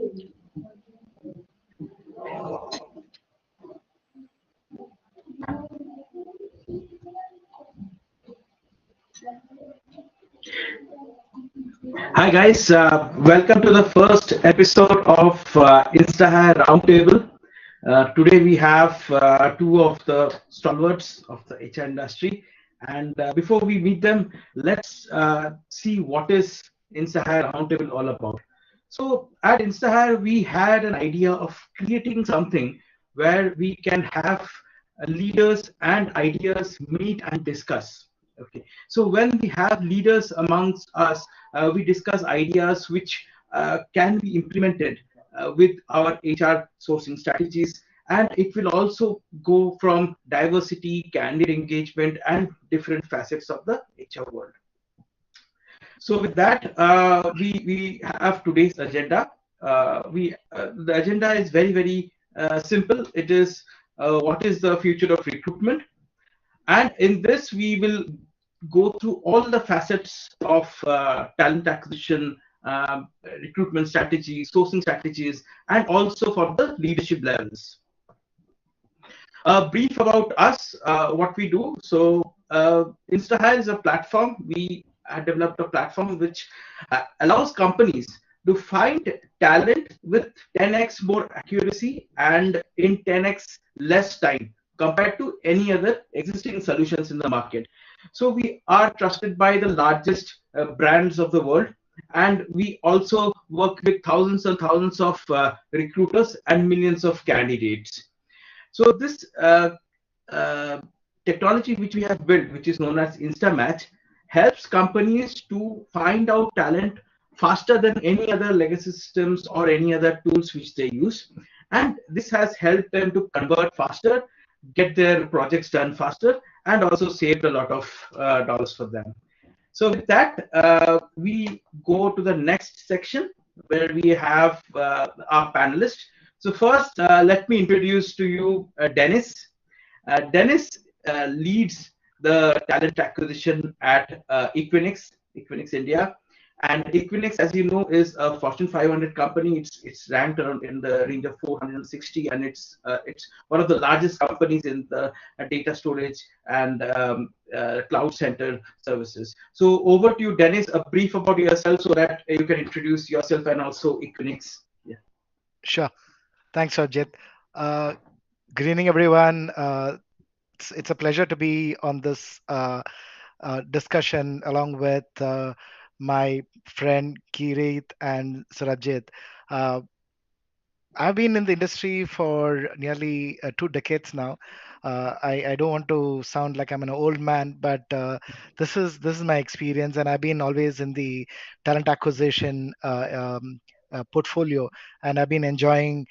Hi guys, welcome to the first episode of Instahyre Roundtable. Today we have two of the stalwarts of the HR industry, and before we meet them, let's see what is Instahyre Roundtable all about. So at Instahyre, we had an idea of creating something where we can have leaders and ideas meet and discuss. Okay, so when we have leaders amongst us, we discuss ideas which can be implemented with our HR sourcing strategies, and it will also go from diversity, candidate engagement, and different facets of the HR world. So with that, we have today's agenda. The agenda is very simple. It is what is the future of recruitment, and in this we will go through all the facets of talent acquisition, recruitment strategies, sourcing strategies, and also for the leadership levels. A brief about us, what we do. So Instahyre is a platform. We have developed a platform which allows companies to find talent with 10x more accuracy and in 10x less time compared to any other existing solutions in the market. So we are trusted by the largest brands of the world, and we also work with thousands and thousands of recruiters and millions of candidates. So this technology which we have built, which is known as InstaMatch, helps companies to find out talent faster than any other legacy systems or any other tools which they use. And this has helped them to convert faster, get their projects done faster, and also saved a lot of dollars for them. So with that, we go to the next section where we have our panelists. So first, let me introduce to you Dennis. Dennis leads the talent acquisition at Equinix India. And Equinix, as you know, is a Fortune 500 company. It's ranked around in the range of 460, and it's one of the largest companies in the data storage and cloud center services. So over to you, Dennis. A brief about yourself so that you can introduce yourself and also Equinix. Yeah. Sure. Thanks, Sarbojit. Good evening, everyone. It's a pleasure to be on this discussion along with my friend Kirit and Sarbojit. I've been in the industry for nearly 2 decades now. I don't want to sound like I'm an old man, but this is my experience, and I've been always in the talent acquisition portfolio, and I've been enjoying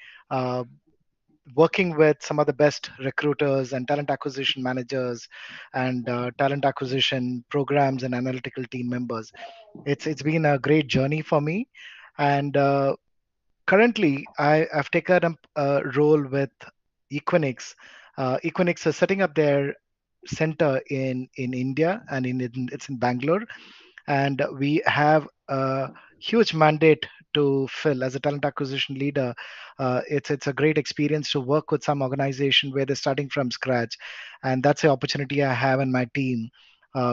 working with some of the best recruiters and talent acquisition managers and talent acquisition programs and analytical team members. It's been a great journey for me, and currently I've taken up a role with Equinix. Equinix is setting up their center in India, and it's in Bangalore, and we have a huge mandate to fill as a talent acquisition leader. It's a great experience to work with some organization where they're starting from scratch, and that's the opportunity I have in my team.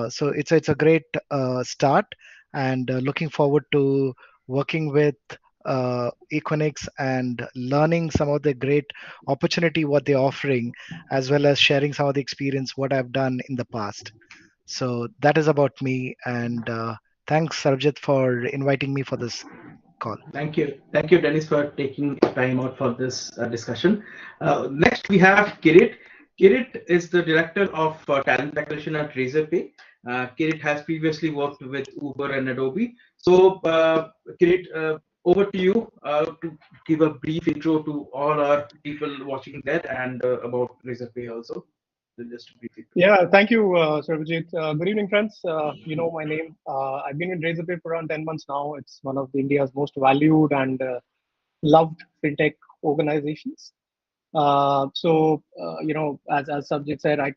So it's a great start, and looking forward to working with Equinix and learning some of the great opportunity what they're offering, as well as sharing some of the experience what I've done in the past. So that is about me, and thanks, Sarbojit, for inviting me for this call. Thank you, Dennis, for taking time out for this discussion. Next, we have Kirit. Kirit is the director of talent acquisition at Razorpay. Kirit has previously worked with Uber and Adobe. So, Kirit, over to you to give a brief intro to all our people watching that and about Razorpay also. Just briefly. Yeah, thank you, Sarbojit. Good evening, friends. You know my name. I've been in Razorpay for around 10 months now. It's one of India's most valued and loved fintech organizations. You know, as Sarbojit said, I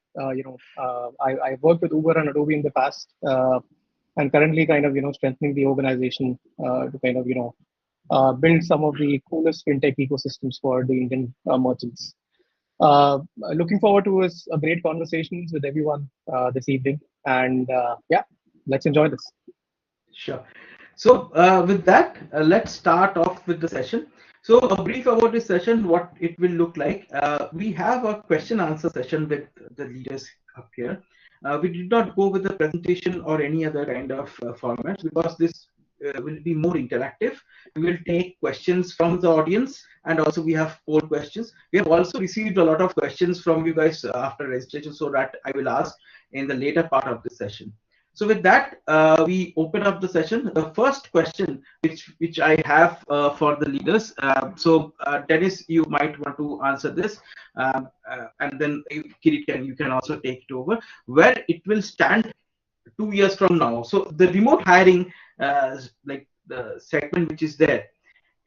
worked with Uber and Adobe in the past, and currently kind of strengthening the organization to kind of build some of the coolest fintech ecosystems for the Indian merchants. Uh, Looking forward to a great conversations with everyone this evening, and yeah, let's enjoy this. Sure. So with that, let's start off with the session. So a brief about this session, what it will look like. We have a question answer session with the leaders up here. We did not go with the presentation or any other kind of format because this will be more interactive. We will take questions from the audience, and also we have poll questions. We have also received a lot of questions from you guys after registration, so that I will ask in the later part of the session. So with that, we open up the session. The first question, which I have for the leaders. Dennis, you might want to answer this, and then Kirit, you can also take it over. Where it will stand 2 years from now. So the remote hiring, like the segment which is there,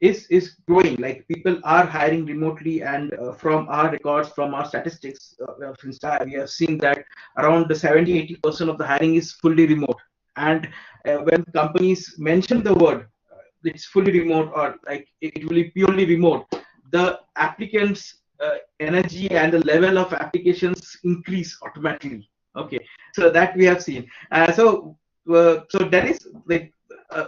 is growing. Like people are hiring remotely, and from our records, from our statistics of Insta, we have seen that around the 70-80% of the hiring is fully remote. And when companies mention the word it's fully remote, or like it will be purely remote, the applicants energy and the level of applications increase automatically. Okay, so that we have seen. So Dennis, like uh,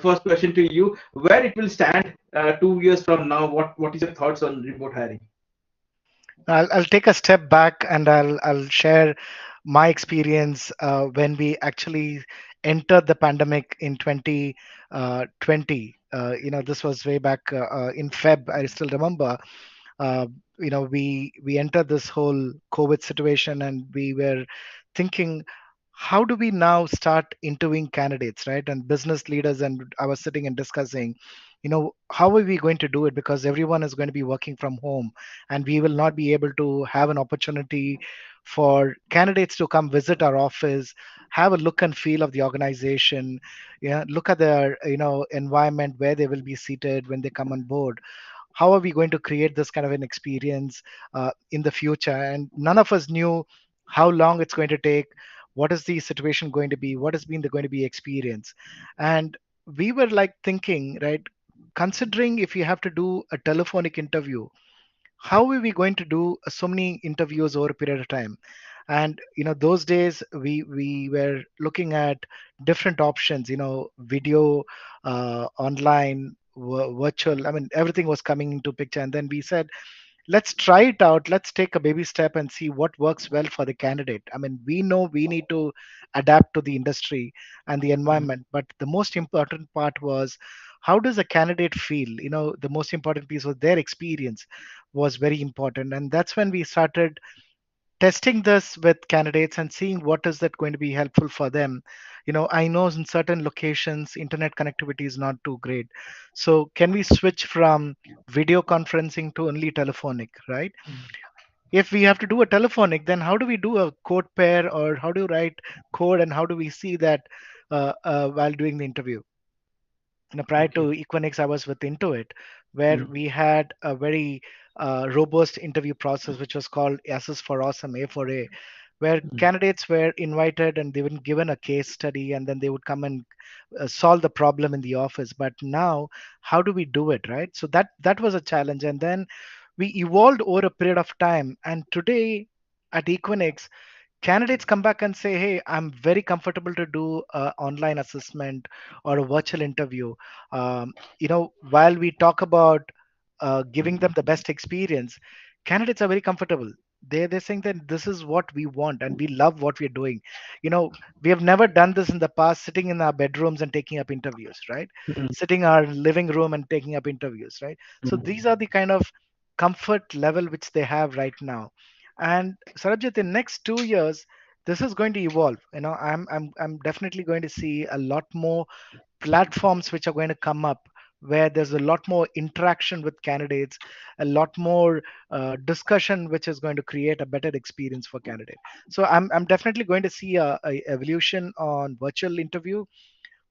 first question to you: where it will stand 2 years from now? What is your thoughts on remote hiring? I'll take a step back and I'll share my experience when we actually entered the pandemic in 2020. This was way back in Feb. I still remember. Uh, we entered this whole COVID situation, and we were thinking, how do we now start interviewing candidates, right? And business leaders, and I was sitting and discussing, how are we going to do it, because everyone is going to be working from home, and we will not be able to have an opportunity for candidates to come visit our office, have a look and feel of the organization, look at their environment where they will be seated when they come on board. How are we going to create this kind of an experience in the future? And none of us knew how long it's going to take, what is the situation going to be, what has been the going to be experience. And we were like thinking, right, considering if you have to do a telephonic interview, how are we going to do so many interviews over a period of time? And those days we were looking at different options, video, online, virtual. I mean, everything was coming into picture, and then we said, let's try it out, let's take a baby step and see what works well for the candidate. I mean, we know we need to adapt to the industry and the environment, but the most important part was, how does a candidate feel? The most important piece was their experience was very important. And that's when we started testing this with candidates and seeing what is that going to be helpful for them. I know in certain locations internet connectivity is not too great, so can we switch from video conferencing to only telephonic, right? If we have to do a telephonic, then how do we do a code pair, or how do you write code, and how do we see that while doing the interview? Prior to Okay. Equinix, I was with Intuit, where Mm, we had a very robust interview process, which was called Asses for Awesome, A4A, where mm, candidates were invited and they were given a case study, and then they would come and solve the problem in the office. But now, how do we do it, right? So that was a challenge, and then we evolved over a period of time. And today at Equinix, candidates come back and say, hey, I'm very comfortable to do an online assessment or a virtual interview. While we talk about giving them the best experience, candidates are very comfortable. They're saying that this is what we want and we love what we're doing. We have never done this in the past, sitting in our bedrooms and taking up interviews, right? mm, Sitting in our living room and taking up interviews, right? So these mm. are the kind of comfort level which they have right now. And Sarabjit, in next 2 years, this is going to evolve. I'm definitely going to see a lot more platforms which are going to come up, where there's a lot more interaction with candidates, a lot more discussion, which is going to create a better experience for candidate. So I'm definitely going to see a evolution on virtual interview,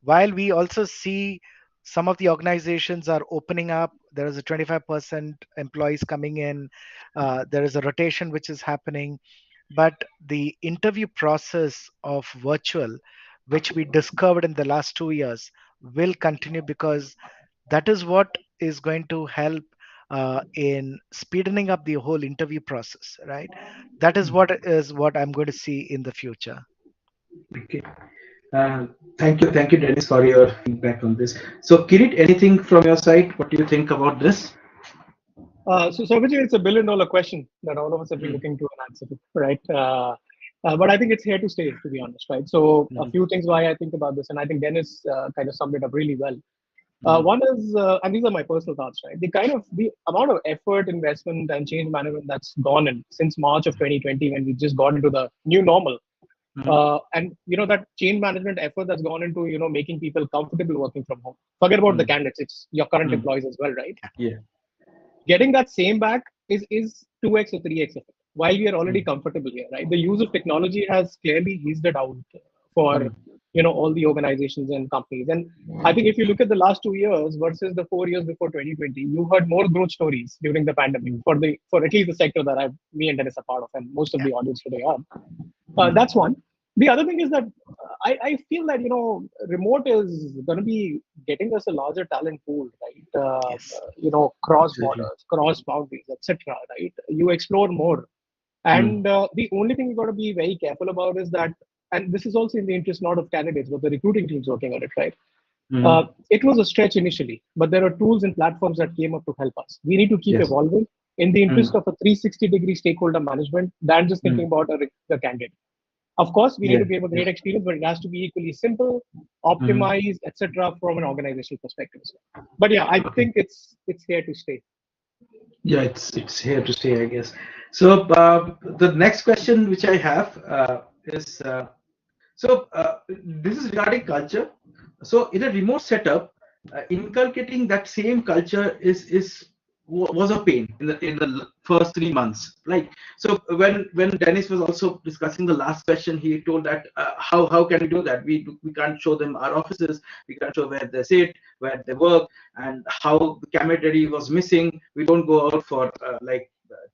while we also see some of the organizations are opening up. There is a 25% employees coming in. There is a rotation which is happening, but the interview process of virtual, which we discovered in the last 2 years, will continue, because That is what is going to help in speeding up the whole interview process, right? That is what I'm going to see in the future. Okay. Thank you, Dennis, for your feedback on this. So, Kirit, anything from your side? What do you think about this? So Sarbojit, it's $1 billion question that all of us have been Mm, looking to an answer to, right? But I think it's here to stay, to be honest, right? So a mm, few things why I think about this, and I think Dennis kind of summed it up really well. mm, One is, and these are my personal thoughts, right? The amount of effort, investment, and change management that's gone in since March of 2020, when we just got into the new normal, mm, and that change management effort that's gone into making people comfortable working from home. Forget about the mm, candidates; it's your current mm. employees as well, right? Yeah. Getting that same back is 2x or 3x effect while we are already Mm, comfortable here, right? The use of technology has clearly eased it out for mm, all the organizations and companies. And I think if you look at the last 2 years versus the 4 years before 2020, you heard more growth stories during the pandemic mm, for at least the sector that me and Dennis are part of, and most of Yeah. the audience today are. mm. That's one. The other thing is that I feel that remote is going to be getting us a larger talent pool, right? Yes. Cross Absolutely. borders, cross boundaries, etc. Right? You explore more, Mm, and the only thing you got to be very careful about is that, and this is also in the interest not of candidates but the recruiting teams working on it, right? mm, It was a stretch initially, but there are tools and platforms that came up to help us. We need to keep yes. evolving in the interest Mm, of a 360-degree stakeholder management than just thinking mm, about the candidate. Of course, we need yeah. to give a Yeah. great experience, but it has to be equally simple, Mm, optimized, etc., from an organizational perspective as well. But yeah, I okay. think it's here to stay. Yeah, it's here to stay, I guess. So, the next question which I have is this is regarding culture. So, in a remote setup, inculcating that same culture was a pain in the first 3 months. Like, so when Dennis was also discussing the last question, he told that how can we do that? We can't show them our offices, we can't show where they sit, where they work, and how the camaraderie was missing. We don't go out for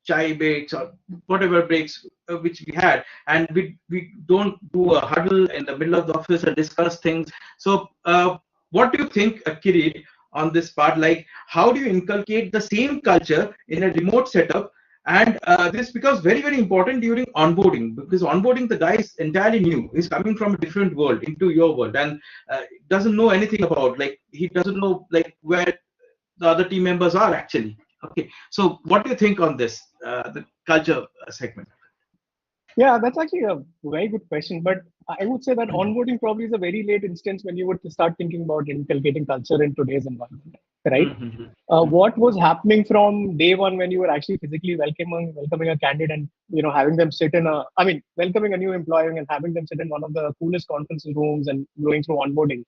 chai breaks or whatever breaks which we had, and we don't do a huddle in the middle of the office and discuss things. So what do you think, Kirit, on this part? Like, how do you inculcate the same culture in a remote setup? And this becomes very, very important during onboarding, because onboarding, the guy is entirely new. He's coming from a different world into your world, and doesn't know anything about, like, he doesn't know like where the other team members are actually. Okay, so what do you think on this, the culture segment? Yeah, that's actually a very good question. But I would say that onboarding probably is a very late instance when you would start thinking about inculcating culture in today's environment, right? Mhm, What was happening from day one when you were actually physically welcoming a candidate and having them sit in welcoming a new employee and having them sit in one of the coolest conference rooms and going through onboarding,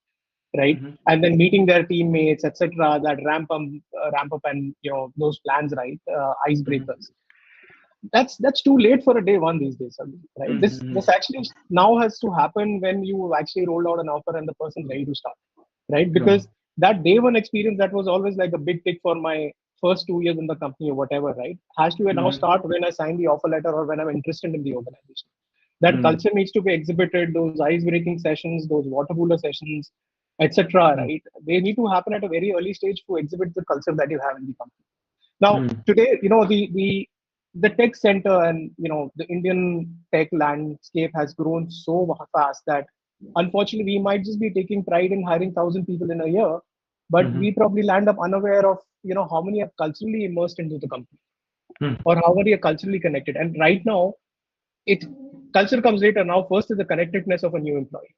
right? mhm, And then meeting their teammates, etc. That ramp up, and those plans, right? mhm, Icebreakers. That's too late for a day one these days, right? This mhm, this actually now has to happen when you actually rolled out an offer and the person's ready to start, right? mhm. Because that day one experience, that was always like a big tick for my first 2 years in the company or whatever, right? Has to now Mhm, start when I sign the offer letter or when I'm interested in the organization. That mhm, culture needs to be exhibited. Those ice breaking sessions, those water cooler sessions, etc. mhm, Right? They need to happen at a very early stage to exhibit the culture that you have in the company. Now, mhm, today, the tech center and the Indian tech landscape has grown so fast that unfortunately we might just be taking pride in hiring 1,000 people in a year, but mhm, we probably land up unaware of how many are culturally immersed into the company mhm, or how many are culturally connected. And right now, it culture comes later. Now, first is the connectedness of a new employee,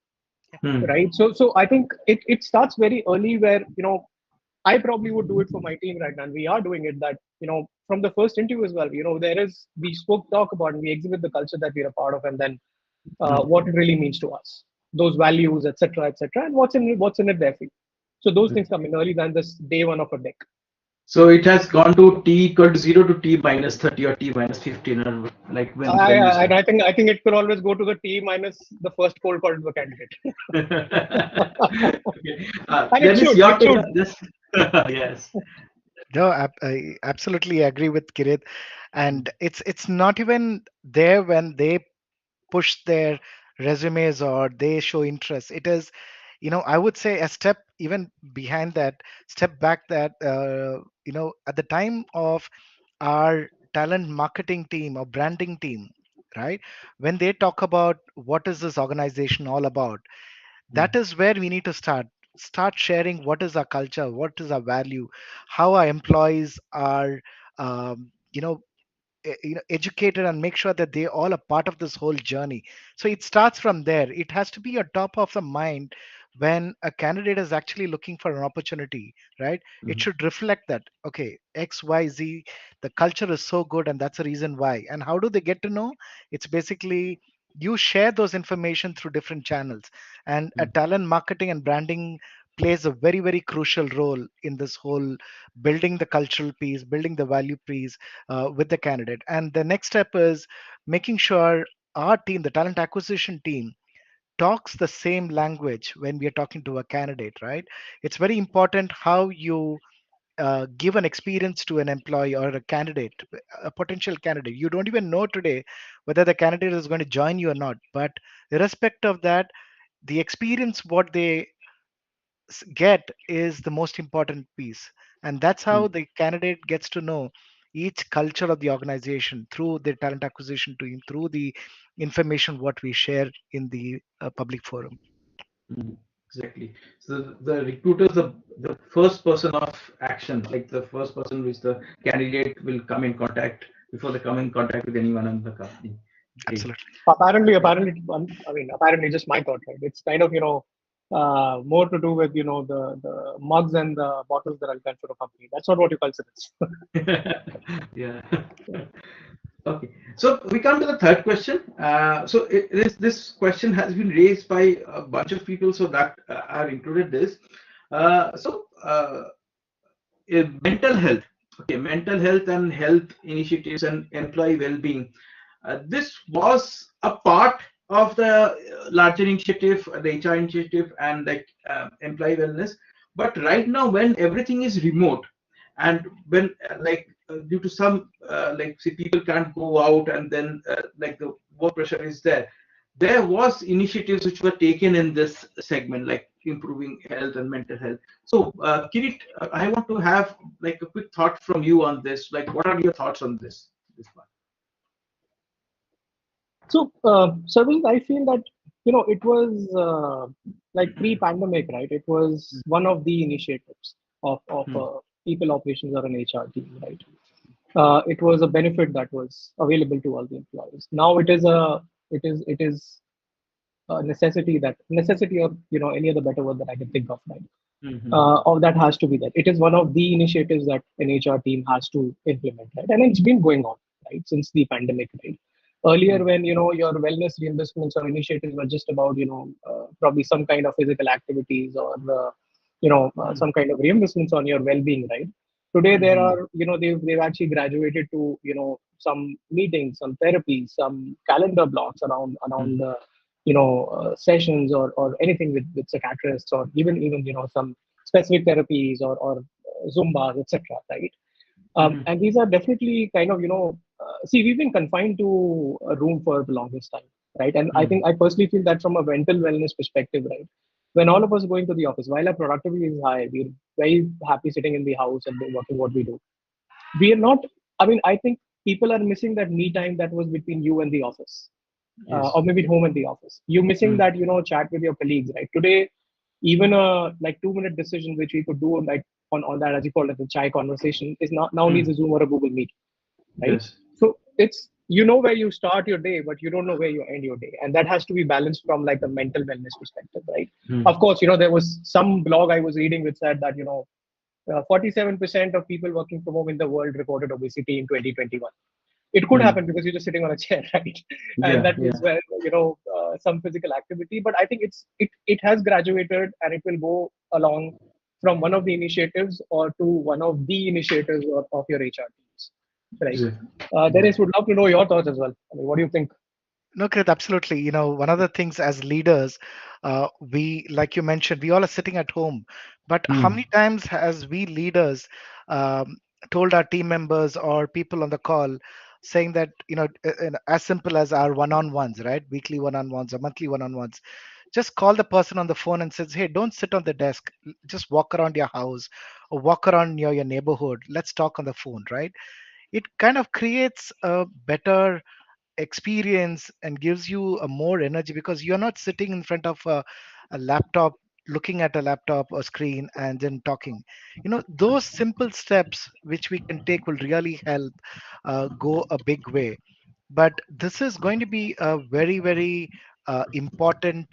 mhm, right? So I think it starts very early where I probably would do it for my team right now, and we are doing it. That from the first interview as well. We talk about, and we exhibit the culture that we're a part of, and then mhm. what it really means to us, those values, etc., and what's in it there for you. So those things come in early than this day one of a deck. So it has gone to t equal to 0 to t minus 30 or t minus 15, or like when you And start. I think it could always go to the T minus the first cold call to the candidate, Okay. and it Dennis, should, your it take should. on this? Yes. No, I absolutely agree with Kirit, and it's not even there when they push their resumes or they show interest. It is I would say a step even behind that, step back, that at the time of our talent marketing team or branding team, right, when they talk about what is this organization all about, that is where we need to start sharing what is our culture, what is our value, how our employees are educated, and make sure that they all are part of this whole journey. So it starts from there. It has to be a top of the mind when a candidate is actually looking for an opportunity, right? It should reflect that, okay, XYZ, the culture is so good and that's the reason why. And how do they get to know? It's basically you share those information through different channels, and a talent marketing and branding plays a very, very crucial role in this whole building the cultural piece, building the value piece with the candidate. And the next step is making sure our team, the talent acquisition team, talks the same language when we are talking to a candidate, right? It's very important how you give an experience to an employee or a candidate, a potential candidate. You don't even know today whether the candidate is going to join you or not. But irrespective of that, the experience what they get is the most important piece, and that's how the candidate gets to know each culture of the organization through the talent acquisition team, through the information what we share in the public forum. Exactly. So the recruiter is the first person of action, like the first person which the candidate will come in contact before they come in contact with anyone in the company. Great. Absolutely. Apparently, I mean, apparently, just my thought, right? It's kind of more to do with the mugs and the bottles that are meant for a company. That's not what your culture is. Yeah. Okay. So we come to the third question. So this question has been raised by a bunch of people, so that I've included this. Mental health. Okay, mental health and health initiatives and employee well-being. This was a part of the larger initiative, the HR initiative, and like employee wellness. But right now, when everything is remote, and when due to some like say people can't go out, and then like the work pressure is there, there was initiatives which were taken in this segment, like improving health and mental health. So, Kirit, I want to have like a quick thought from you on this. Like, what are your thoughts on this part? So, Sarvin, I feel that it was like pre-pandemic, right? It was one of the initiatives of people operations or an HR team, right? It was a benefit that was available to all the employees. Now it is a necessity, or any other better word that I can think of, right? Or that has to be that. It is one of the initiatives that an HR team has to implement, right? And it's been going on, right, since the pandemic, right? Earlier, when your wellness reimbursements or initiatives were just about probably some kind of physical activities, or some kind of reimbursements on your well-being, right? Today there are they've actually graduated to some meetings, some therapies, some calendar blocks around sessions, or anything with psychiatrists, or even some specific therapies, or zumbas, etc., right? And these are definitely kind of see, we've been confined to a room for the longest time, right? And I personally feel that from a mental wellness perspective, right, when all of us are going to the office, while our productivity is high, we're very happy sitting in the house and doing what we do. We are not, I mean, I think people are missing that me time that was between you and the office, Yes. or maybe home and the office. You're missing that, chat with your colleagues, right? Today, even a like 2 minute decision which we could do like on that, as you call it, the chai conversation, is not now needs a Zoom or a Google Meet, right? Yes. So it's where you start your day, but you don't know where you end your day, and that has to be balanced from like a mental wellness perspective, right? Of course, there was some blog I was reading which said that 47% of people working from home in the world reported obesity in 2021. It could happen because you're just sitting on a chair, right? And Yeah. that Yeah. means where some physical activity. But I think it has graduated, and it will go along from one of the initiatives or to one of the initiatives of your HR teams, right? Exactly. Dennis, would love to know your thoughts as well. I mean, what do you think? No, Krit, absolutely. One of the things as leaders, we, like you mentioned, we all are sitting at home. But how many times has we leaders um, told our team members or people on the call, saying that, as simple as our one-on-ones, right? Weekly one-on-ones or monthly one-on-ones. just call the person on the phone and says, hey, don't sit on the desk, just walk around your house or walk around your neighborhood, let's talk on the phone, right? It kind of creates a better experience and gives you a more energy, because you're not sitting in front of a laptop, looking at a laptop or screen and then talking. Those simple steps which we can take will really help go a big way. But this is going to be a very, very important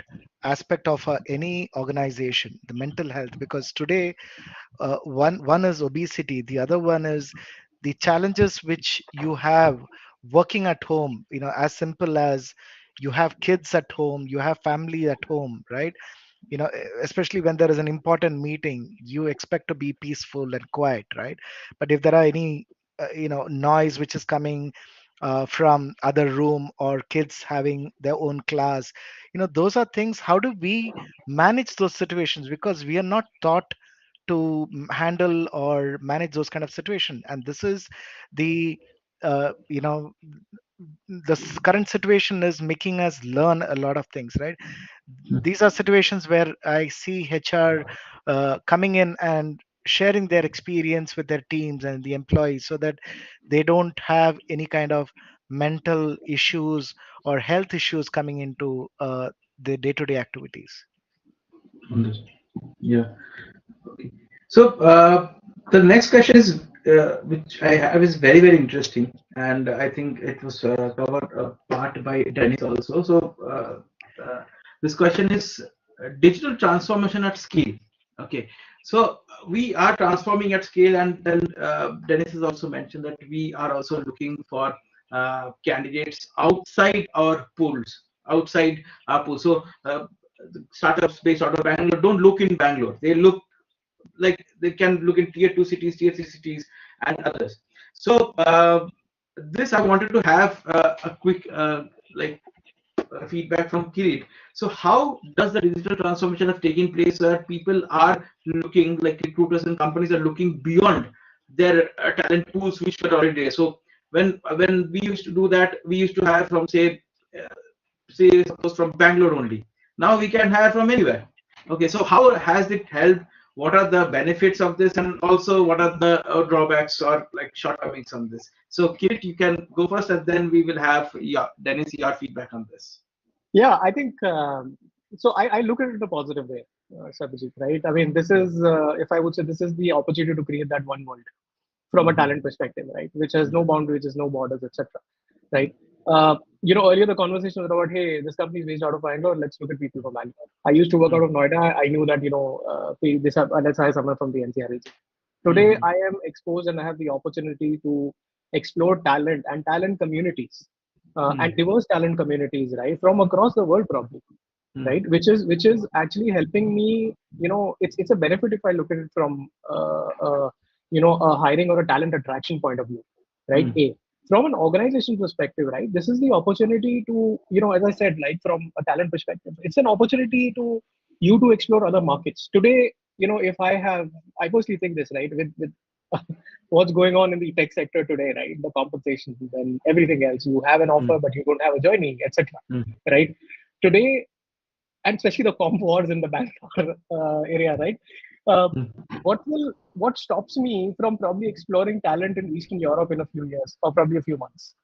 aspect of any organization, the mental health, because today one is obesity, the other one is the challenges which you have working at home. As simple as you have kids at home, you have family at home, right? Especially when there is an important meeting, you expect to be peaceful and quiet, right? But if there are any noise which is coming from other room, or kids having their own class, those are things. How do we manage those situations? Because we are not taught to handle or manage those kind of situation. And this is the uh, you know current situation is making us learn a lot of things, right? These are situations where I see HR coming in and sharing their experience with their teams and the employees, so that they don't have any kind of mental issues or health issues coming into the day-to-day activities. Understood. Yeah. Okay. So the next question is, which I have, is very, very interesting, and I think it was covered part by Dennis also. So this question is digital transformation at scale. Okay. So we are transforming at scale, and then Dennis has also mentioned that we are also looking for candidates outside our pools, outside our pool. So startups based out of Bangalore don't look in Bangalore. They look like they can look in tier 2 cities, tier 3 cities, and others. So this I wanted to have a quick like feedback from Kirit. So how does the digital transformation have taken place where people are looking, like recruiters and companies are looking beyond their talent pools which were already there? So when we used to do that, we used to hire from uh, say suppose from Bangalore only. Now we can hire from anywhere. Okay, so how has it helped? What are the benefits of this, and also what are the drawbacks or like shortcomings on this? So Kirit, you can go first, and then we will have Dennis your feedback on this. Yeah, I think so. I look at it in a positive way, Sarbojit, right? I mean, this is, if I would say, this is the opportunity to create that one world from a talent perspective, right? Which has no boundaries, has no borders, etc. Right? Earlier the conversation was about, hey, this company is based out of Bangalore. Let's look at people from Bangalore. I used to work out of Noida. I knew that let's hire someone from the NCR region. Today, I am exposed and I have the opportunity to explore talent and talent communities and diverse talent communities, right, from across the world, probably, right, which is actually helping me. It's a benefit if I look at it from a hiring or a talent attraction point of view, right? From an organization perspective, right, this is the opportunity to, as I said, like from a talent perspective, it's an opportunity to you to explore other markets. Today, if I personally think this, right, with what's going on in the tech sector today, right, the compensation and everything else, you have an offer but you don't have a joining, etc., right? Today, and especially the comp wars in the Bangalore area, right? Uh, what stops me from probably exploring talent in Eastern Europe in a few years or probably a few months,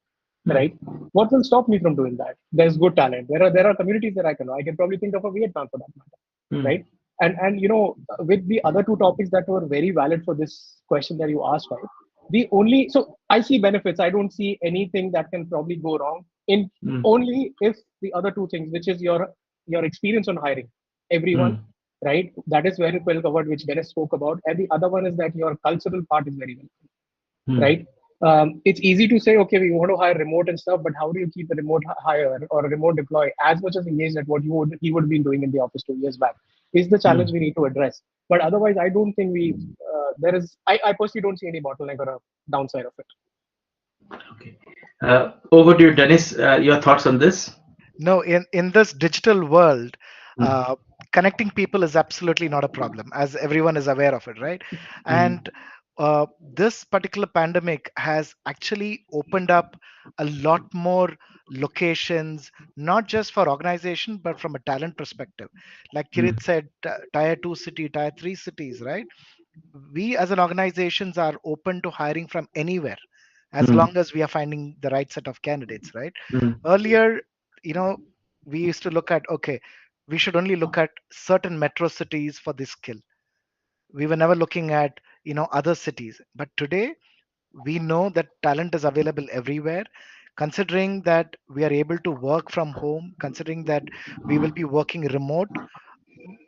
right? What will stop me from doing that? There's good talent. There are communities that I can probably think of a Vietnam for that matter, right? And with the other two topics that were very valid for this question that you asked, right? So I see benefits. I don't see anything that can probably go wrong in only if the other two things, which is your experience on hiring everyone, right? That is very well covered, which Dennis spoke about. And the other one is that your cultural part is very well, right? It's easy to say, okay, we want to hire remote and stuff, but how do you keep a remote hire or a remote deploy as much as engaged at what he would be doing in the office 2 years back? Is the challenge we need to address. But otherwise, I don't think I personally don't see any bottleneck or a downside of it. Okay. Over to you, Dennis. Your thoughts on this? No, in this digital world, connecting people is absolutely not a problem, as everyone is aware of it, right? And this particular pandemic has actually opened up a lot more locations, not just for organization, but from a talent perspective. Like Mm, Kirit said, tier 2 city, tier 3 cities, right? We as an organizations are open to hiring from anywhere as mm, long as we are finding the right set of candidates, right? mm, Earlier, you know, we used to look at, okay, we should only look at certain metro cities for this skill. We were never looking at, other cities. But today we know that talent is available everywhere. Considering that we are able to work from home, considering that we will be working remote.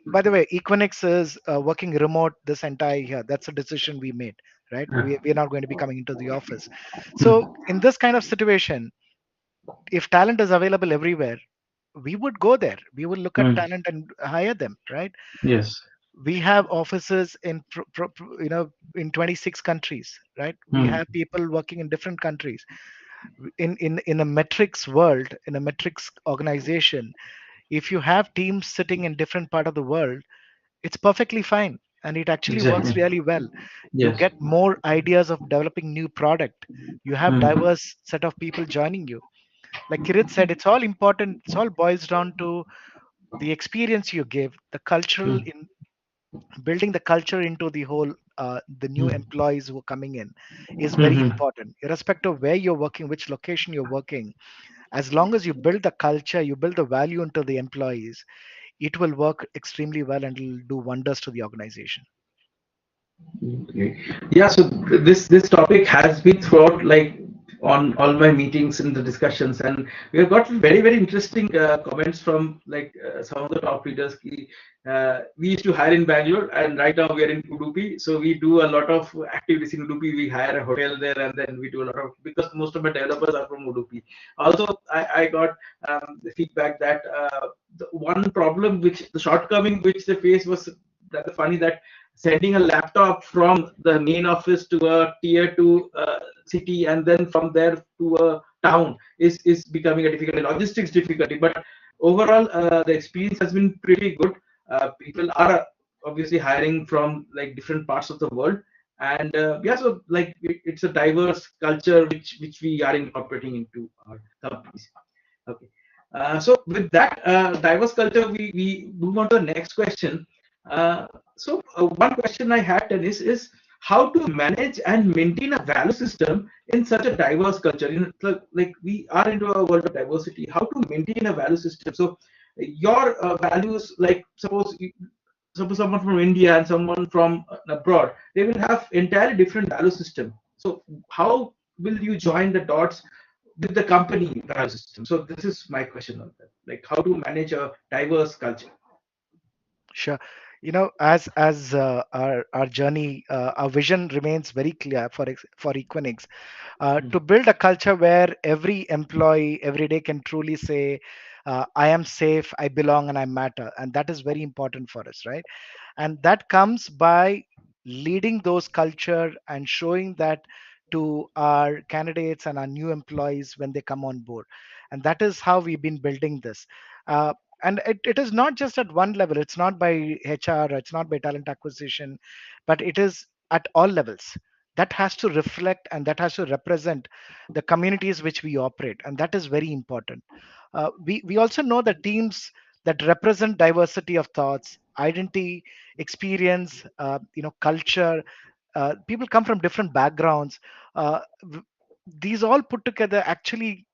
By the way, Equinix is working remote this entire year. That's a decision we made, right? We're not going to be coming into the office. So mm, in this kind of situation, if talent is available everywhere, we would go there. We would look at mm. talent and hire them, right? Yes. We have offices in in 26 countries, right? We Mm, have people working in different countries. In a metrics world, in a metrics organization, if you have teams sitting in different part of the world, it's perfectly fine, and it actually works exactly. really well. You Yes. get more ideas of developing new product. You have Mm, diverse set of people joining you. Like Kirit said, it's all important. It's all boils down to the experience you give, the cultural mm, in building the culture into the whole, the new mm, employees who are coming in is very mhm. important, irrespective of where you're working, which location you're working. As long as you build the culture, you build the value into the employees, it will work extremely well and will do wonders to the organization. Okay. Yeah, so this topic has been throughout, like, on all my meetings and the discussions, and we have got very interesting comments from, like, some of the top leaders. We used to hire in Bangalore, and right now we are in Udupi, so we do a lot of activities in Udupi. We hire a hotel there, and then we do a lot of, because most of my developers are from Udupi. Also, I got the feedback that the one problem, which the shortcoming which they face was that funny, that sending a laptop from the main office to a tier 2 city, and then from there to a town, is becoming a difficult logistics difficulty. But overall, the experience has been pretty good. People are obviously hiring from, like, different parts of the world, and yeah, so, like, it's a diverse culture which we are incorporating into our companies. Okay. So with that diverse culture, we move on to the next question. One question I had, Dennis, is how to manage and maintain a value system in such a diverse culture. Like, we are into a world of diversity. How to maintain a value system? So your values, like, suppose someone from India and someone from abroad, they will have entirely different value system. So how will you join the dots with the company value system? So this is my question on that. Like, how to manage a diverse culture. Sure. As our journey, our vision remains very clear for Equinix, to build a culture where every employee every day can truly say, I am safe, I belong, and I matter. And that is very important for us, right? And that comes by leading those culture and showing that to our candidates and our new employees when they come on board. And that is how we've been building this. And it is not just at one level. It's not by HR, it's not by talent acquisition, but it is at all levels. That has to reflect and that has to represent the communities which we operate, and that is very important. We also know that teams that represent diversity of thoughts, identity, experience, culture, people come from different backgrounds. uh, w- these all put together actually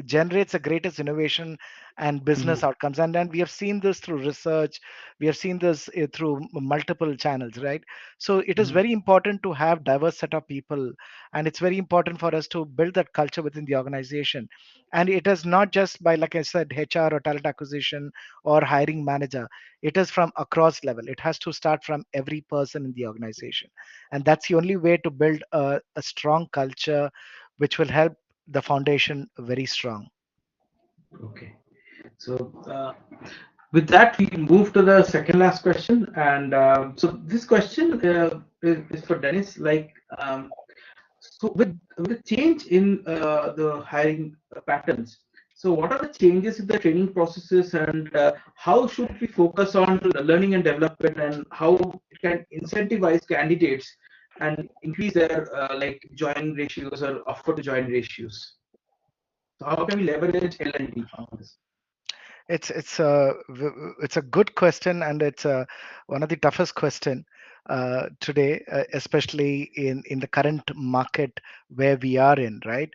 generates the greatest innovation and business Mhm. outcomes. And then we have seen this through research, we have seen this through multiple channels, right? So it is Mhm. very important to have diverse set of people, and it's very important for us to build that culture within the organization. And it is not just by, like I said, HR or talent acquisition or hiring manager. It is from across level. It has to start from every person in the organization, and that's the only way to build a strong culture which will help the foundation very strong. Okay. So with that, we move to the second last question, and so this question is for Dennis. Like, so with the change in the hiring patterns, so what are the changes in the training processes, and how should we focus on learning and development, and how it can incentivize candidates and increase their like join ratios or offer to join ratios. So how can we leverage L&D on this? It's a good question, and it's one of the toughest question today, especially in the current market where we are in, right?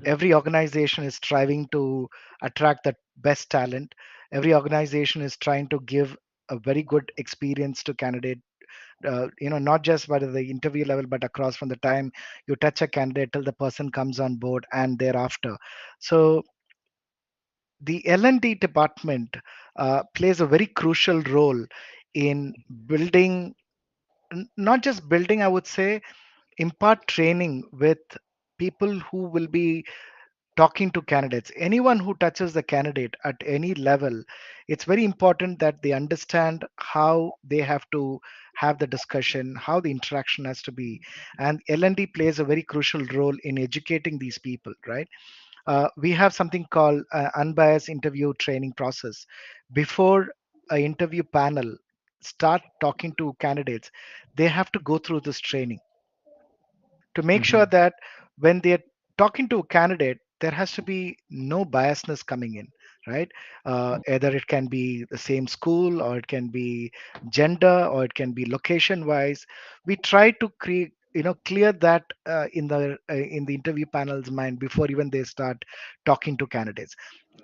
Every organization is striving to attract the best talent. Every organization is trying to give a very good experience to candidate, not just by the interview level, but across from the time you touch a candidate till the person comes on board and thereafter. So the L&D department plays a very crucial role in building, not just building, I would say, impart training with people who will be talking to candidates. Anyone who touches the candidate at any level, it's very important that they understand how they have to have the discussion, how the interaction has to be. And L&D plays a very crucial role in educating these people, right? We have something called unbiased interview training process. Before an interview panel start talking to candidates, they have to go through this training to make sure Mhm. that when they're talking to a candidate, there has to be no biasness coming in, right? Either it can be the same school, or it can be gender, or it can be location wise. We try to create, clear that in the interview panel's mind before even they start talking to candidates.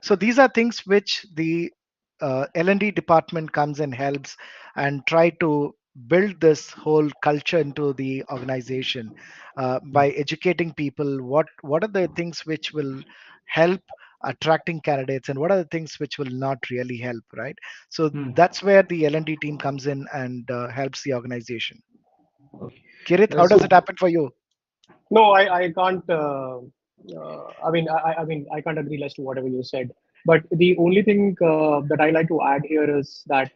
So these are things which the L&D department comes and helps and try to build this whole culture into the organization by educating people what are the things which will help attracting candidates, and what are the things which will not really help, right? So Mhm. that's where the L&D team comes in and helps the organization. Okay. Kirit, how does So it happen for you? No, I can't. I can't agree less to whatever you said. But the only thing that I like to add here is that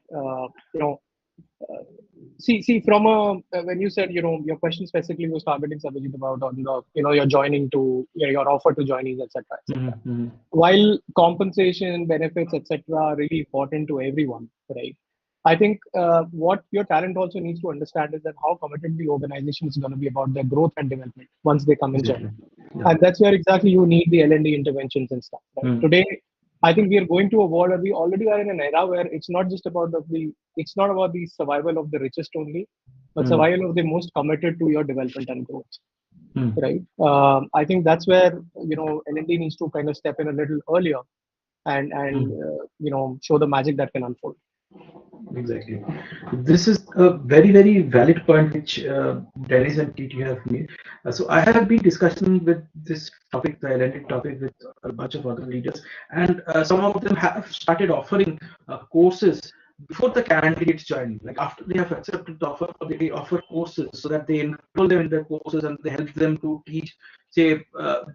see from a when you said your question specifically was targeting Sarbojit about on the your joining to your offer to joinees, etc., etc. mhm, mhm, While compensation, benefits, etc., are really important to everyone, right? I think what your talent also needs to understand is that how committed the organization is going to be about their growth and development once they come and join. exactly. Yeah. And that's where exactly you need the L&D interventions and stuff. Right? Mm, Today, I think we are going to a world where we already are in an era where it's not just about it's not about the survival of the richest only, but mm, survival of the most committed to your development and growth. mm, Right. I think that's where L&D needs to kind of step in a little earlier and mm. show the magic that can unfold. Exactly. This is a very, very valid point which Dennis and TT have made. So I have been discussing with this topic, the L&D topic, with a bunch of other leaders, and some of them have started offering courses before the candidates join. Like after they have accepted the offer, they offer courses so that they enroll them in the courses and they help them to teach, say,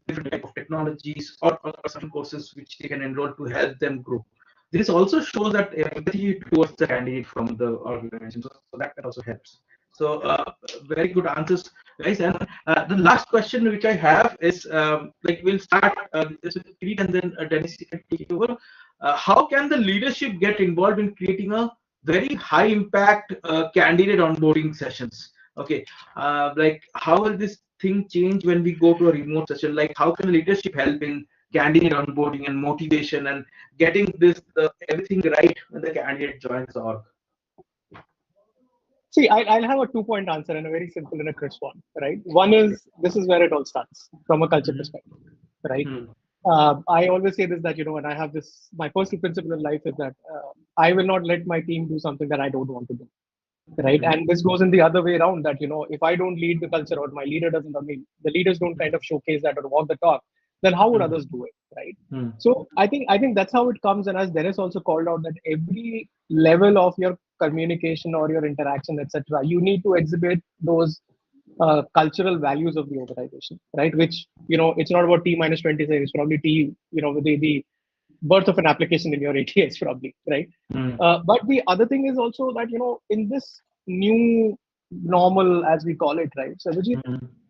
different type of technologies or certain courses which they can enroll to help them grow. This also shows that empathy towards the candidate from the organization, so that also helps. So very good answers, guys. And the last question which I have is like we'll start this with Kirit and then Dennis, you can take it over. How can the leadership get involved in creating a very high impact candidate onboarding sessions? Okay, like how will this thing change when we go to a remote session? Like how can leadership help in candidate onboarding and motivation and getting this everything right when the candidate joins the org? See, I'll have a 2-point answer and a very simple and a crisp one. Right. One is this is where it all starts from a culture Mm-hmm. perspective. Right. Mm-hmm. I always say this that and I have this my personal principle in life is that I will not let my team do something that I don't want to do. Right. And this goes in the other way around that if I don't lead the culture or my leader doesn't, I mean the leaders don't kind of showcase that or walk the talk, then how would others do it? Right. So I think that's how it comes. And as Dennis also called out that every level of your communication or your interaction, etc., you need to exhibit those cultural values of the organization, right? Which it's not about T minus 26, it's probably T, with the birth of an application in your ATS probably, right? Mm-hmm. But the other thing is also that in this new normal, as we call it, right? So Vijay,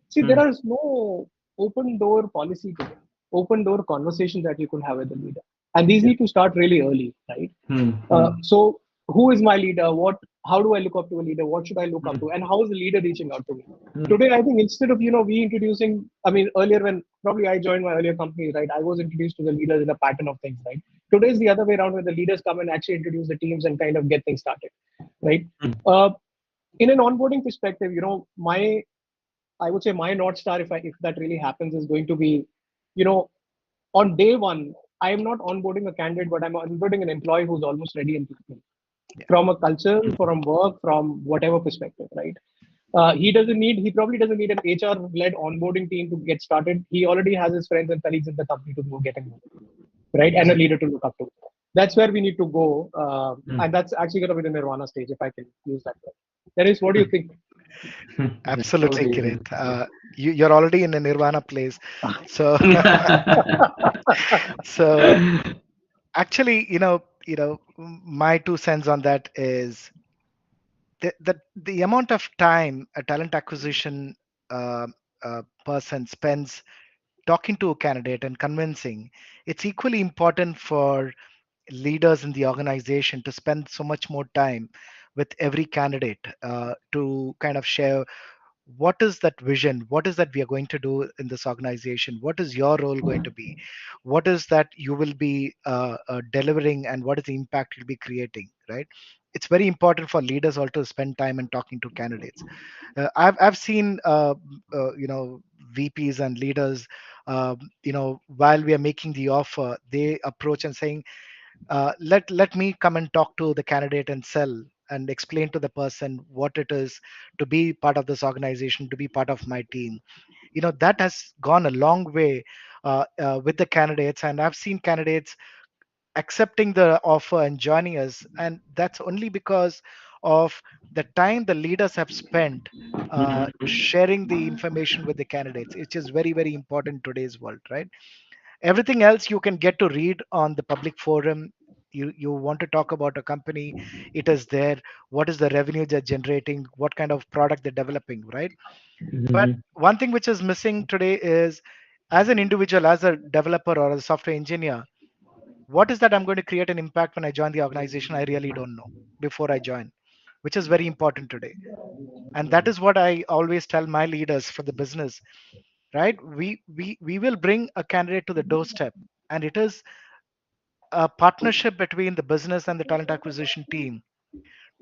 see, there is no open door policy today, open door conversation that you can have with the leader, and these Yeah. need to start really early, right? Mm-hmm. So who is my leader? What how do I look up to a leader? What should I look up to? And how is the leader reaching out to me? Mm. Today, I think instead of we introducing, I mean, earlier when probably I joined my earlier company, right, I was introduced to the leaders in a pattern of things, right? Today is the other way around, where the leaders come and actually introduce the teams and kind of get things started, right? Mm. Uh, in an onboarding perspective, my I would say my North Star, if that really happens, is going to be, you know, on day one, I am not onboarding a candidate, but I'm onboarding an employee who's almost ready and capable Yeah. from a culture, from work, from whatever perspective, right? He probably doesn't need an HR-led onboarding team to get started. He already has his friends and colleagues in the company to go get him, right? And a leader to look up to. That's where we need to go. Mm. And that's actually going to be the nirvana stage, if I can use that word. Dennis, what do you think? That's Absolutely, totally. Kirit. You're already in a nirvana place. So, so actually, my 2 cents on that is the amount of time a talent acquisition uh, person spends talking to a candidate and convincing, it's equally important for leaders in the organization to spend so much more time with every candidate to kind of share what is that vision, what is that we are going to do in this organization, what is your role going to be, what is that you will be delivering, and what is the impact you'll be creating, right? It's very important for leaders also to spend time and talking to candidates. I've seen VPs and leaders, while we are making the offer, they approach and saying, let me come and talk to the candidate and sell and explain to the person what it is to be part of this organization, to be part of my team. That has gone a long way with the candidates, and I've seen candidates accepting the offer and joining us, and that's only because of the time the leaders have spent sharing the information with the candidates, which is very, very important in today's world, right? Everything else you can get to read on the public forum. You want to talk about a company, it is there. What is the revenue they're generating, what kind of product they're developing, right? But Mhm. one thing which is missing today is, as an individual, as a developer or a software engineer, what is that I'm going to create an impact when I join the organization? I really don't know before I join, which is very important today. And that is what I always tell my leaders for the business, right? We will bring a candidate to the doorstep, and it is a partnership between the business and the talent acquisition team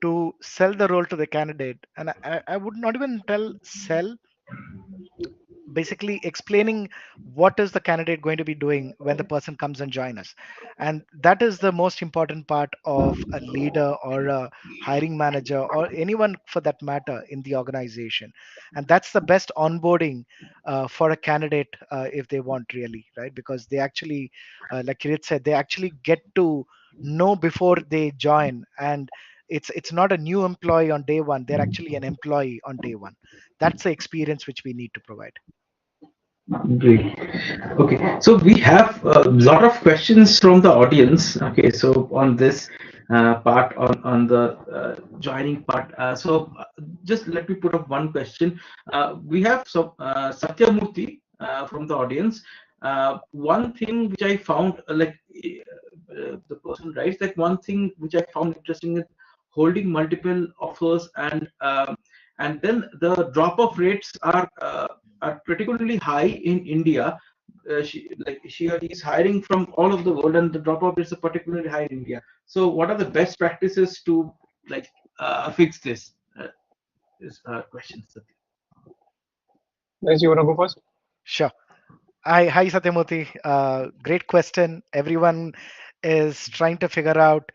to sell the role to the candidate. And I would not even tell sell, basically explaining what is the candidate going to be doing when the person comes and join us. And that is the most important part of a leader or a hiring manager or anyone for that matter in the organization. And that's the best onboarding for a candidate, if they want, really, right? Because they actually, like Kirit said, they actually get to know before they join. And it's not a new employee on day one, they're actually an employee on day one. That's the experience which we need to provide. Great. Okay, so we have a lot of questions from the audience. Okay, so on this part, on the joining part, just let me put up one question. We have Satyamurthy from the audience. One thing which I found, the person writes, like, one thing which I found interesting is holding multiple offers, and then the drop-off rates are particularly high in India. She is hiring from all over the world, and the drop-off rates are particularly high in India. So, what are the best practices to like fix this? Is question. Dennis, you want to go first? Sure. Hi, Satyamurthy. Great question. Everyone is trying to figure out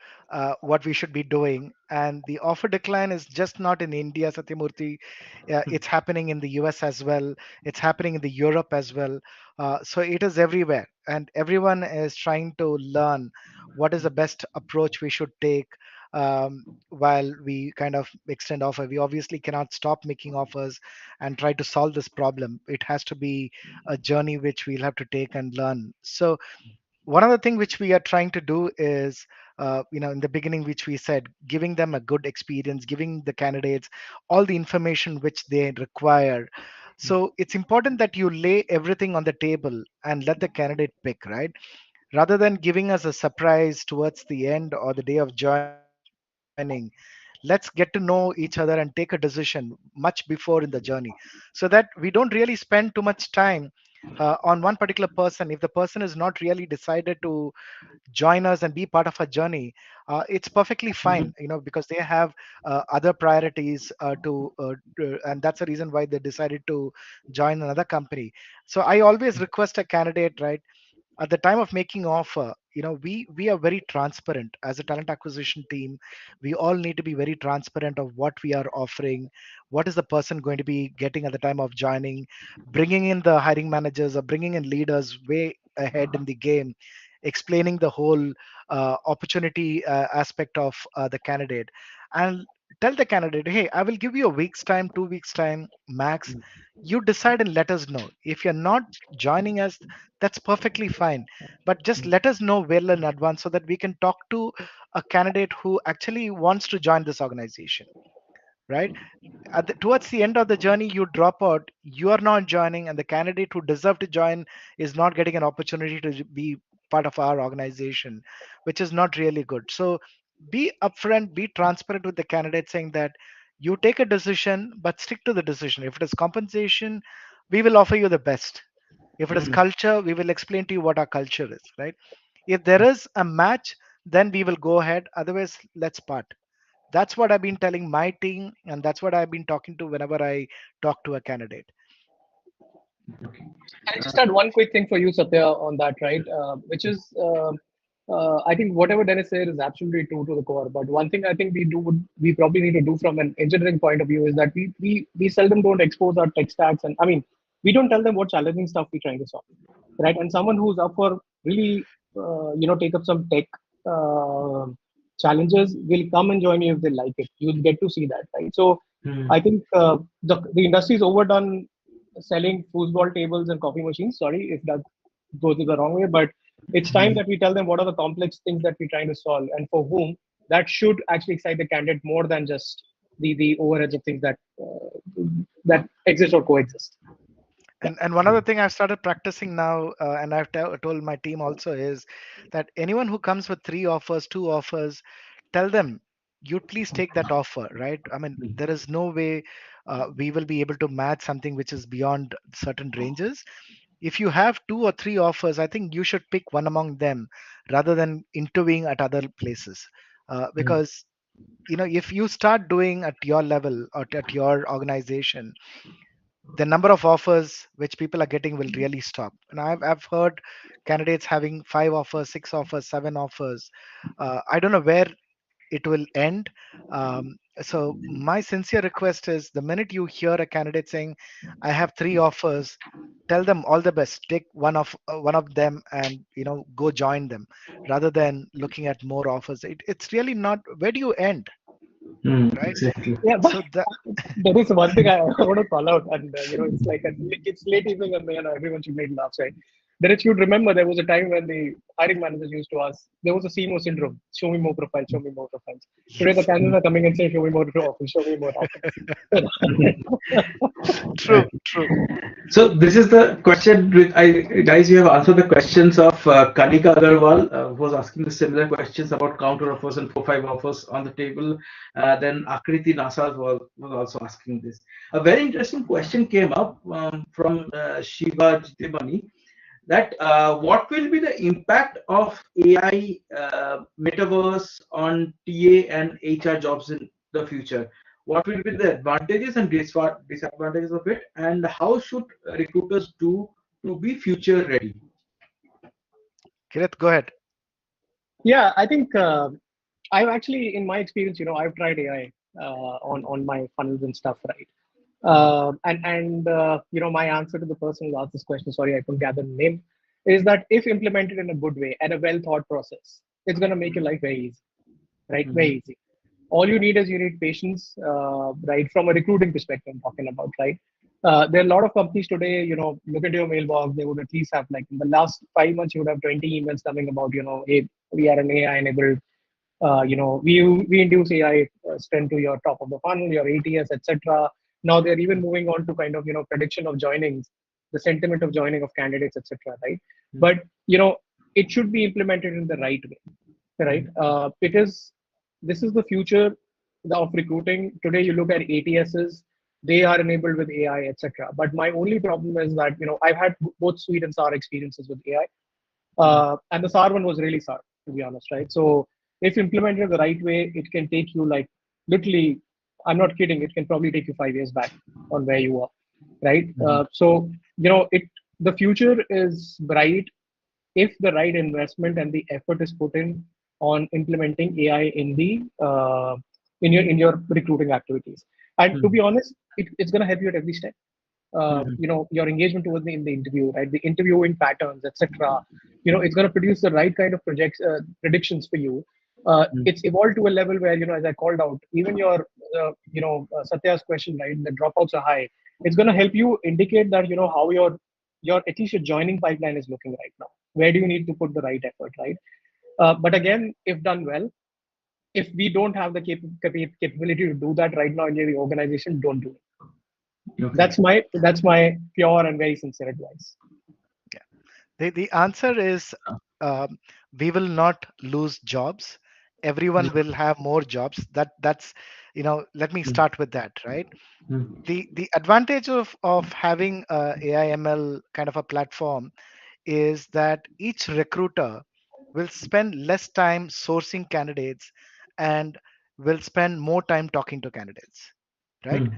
what we should be doing. And the offer decline is just not in India, Satyamurthy. It's happening in the US as well. It's happening in the Europe as well. So it is everywhere. And everyone is trying to learn what is the best approach we should take while we kind of extend offer. We obviously cannot stop making offers and try to solve this problem. It has to be a journey which we'll have to take and learn. So one of the things which we are trying to do is, in the beginning, which we said, giving them a good experience, giving the candidates all the information which they require. So it's important that you lay everything on the table and let the candidate pick, right? Rather than giving us a surprise towards the end or the day of joining, let the candidate let's get to know each other and take a decision much before in the journey, so that we don't really spend too much time on one particular person. If the person is not really decided to join us and be part of a journey, it's perfectly fine, because they have other priorities and that's the reason why they decided to join another company. So I always request a candidate, right, at the time of making offer, we are very transparent as a talent acquisition team. We all need to be very transparent of what we are offering, what is the person going to be getting at the time of joining, bringing in the hiring managers or bringing in leaders way ahead in the game, explaining the whole opportunity aspect of the candidate, and tell the candidate, hey, I will give you a week's time, 2 weeks time max. You decide and let us know. If you're not joining us, that's perfectly fine, but just let us know well in advance so that we can talk to a candidate who actually wants to join this organization, right? Towards the end of the journey, you drop out, you are not joining, and the candidate who deserved to join is not getting an opportunity to be part of our organization, which is not really good. So be upfront, be transparent with the candidate, saying that you take a decision, but stick to the decision. If it is compensation, we will offer you the best. If it is culture, we will explain to you what our culture is, right? If there is a match, then we will go ahead. Otherwise, let's part. That's what I've been telling my team, and that's what I've been talking to whenever I talk to a candidate. I just had one quick thing for you, Satya, on that, right? Which is, I think whatever Dennis said is absolutely true to the core. But one thing I think we probably need to do from an engineering point of view is that we seldom don't expose our tech stacks, and I mean, we don't tell them what challenging stuff we're trying to solve, right? And someone who's up for really, take up some tech uh, challenges will come and join you if they like it. You'll get to see that, right? So I think the industry is overdone selling foosball tables and coffee machines. Sorry if that goes the wrong way, but it's time that we tell them what are the complex things that we're trying to solve and for whom. That should actually excite the candidate more than just the overheads of things that exist or coexist. And one other thing I've started practicing now, and I've told my team also, is that anyone who comes with 3 offers, 2 offers, tell them, you please take that offer, right? I mean, there is no way we will be able to match something which is beyond certain ranges. If you have 2 or 3 offers, I think you should pick one among them rather than interviewing at other places. Because if you start doing at your level or at your organization, the number of offers which people are getting will really stop. And I've heard candidates having 5 offers, 6 offers, 7 offers. I don't know where it will end. So my sincere request is, the minute you hear a candidate saying, I have 3 offers, tell them all the best. Take one of them and go join them, rather than looking at more offers. It's really not. Where do you end, right? Exactly. Yeah, but So that there is one thing I want to call out, and it's like it's late evening, and everyone should make laughs, right? Then if you'd remember, there was a time when the hiring managers used to ask, there was a CMO syndrome: show me more profiles, show me more profiles. Today, the yes, candidates are coming and saying, show me more offers, show me more offers. true, true. So this is the question. Guys, you have answered the questions of Kanika Agarwal, who was asking the similar questions about counter offers and 4-5 offers on the table. Then Akriti Nasar was also asking this. A very interesting question came up from Shiva Jitemani, that what will be the impact of AI metaverse on TA and HR jobs in the future? What will be the advantages and disadvantages of it, and how should recruiters do to be future ready? Kirit, go ahead. Yeah, I think I've actually, in my experience, I've tried AI on my funnels and stuff, right? And my answer to the person who asked this question, sorry, I couldn't gather the name, is that if implemented in a good way and a well thought process, it's going to make your life very easy, right? Very Mhm. easy. All you need is you need patience, right? From a recruiting perspective, I'm talking about, right? There are a lot of companies today, look at your mailbox, they would at least have, like, in the last 5 months, you would have 20 emails coming about, hey, we are an AI enabled, we induce AI spend to your top of the funnel, your ATS, etc. Now they're even moving on to kind of, prediction of joinings, the sentiment of joining of candidates, etc. Right? But it should be implemented in the right way, right? Because this is the future. of recruiting today. You look at ATSs, they are enabled with AI, etc. But my only problem is that I've had both sweet and sour experiences with AI, and the sour one was really sour, to be honest, right? So if implemented the right way, it can take you like literally, I'm not kidding, it can probably take you 5 years back on where you are, right? So it the future is bright if the right investment and the effort is put in on implementing AI in the in your recruiting activities. And to be honest, it's going to help you at every step. Your engagement towards in the interview, right? The interviewing patterns, etc. It's going to produce the right kind of predictions for you. It's evolved to a level where, as I called out, even your Satya's question, right? The dropouts are high. It's going to help you indicate that how your at least your joining pipeline is looking right now. Where do you need to put the right effort, right? But again, if done well, if we don't have the capability to do that right now in the organization, don't do it. Okay. That's my pure and very sincere advice. Yeah. The answer is we will not lose jobs. Everyone will have more jobs. That's let me start with that, right? The advantage of having a AI/ML kind of a platform is that each recruiter will spend less time sourcing candidates and will spend more time talking to candidates, right?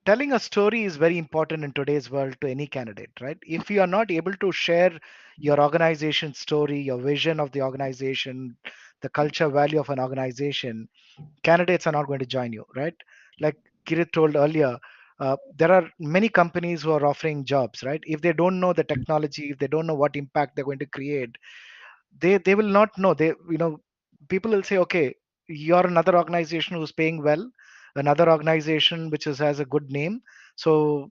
Telling a story is very important in today's world to any candidate, right? If you are not able to share your organization story, your vision of the organization, the culture value of an organization, candidates are not going to join you, right? Like Kirit told earlier, there are many companies who are offering jobs, right? If they don't know the technology, if they don't know what impact they're going to create, they will not know. People will say, okay, you're another organization who's paying well, another organization which has a good name. So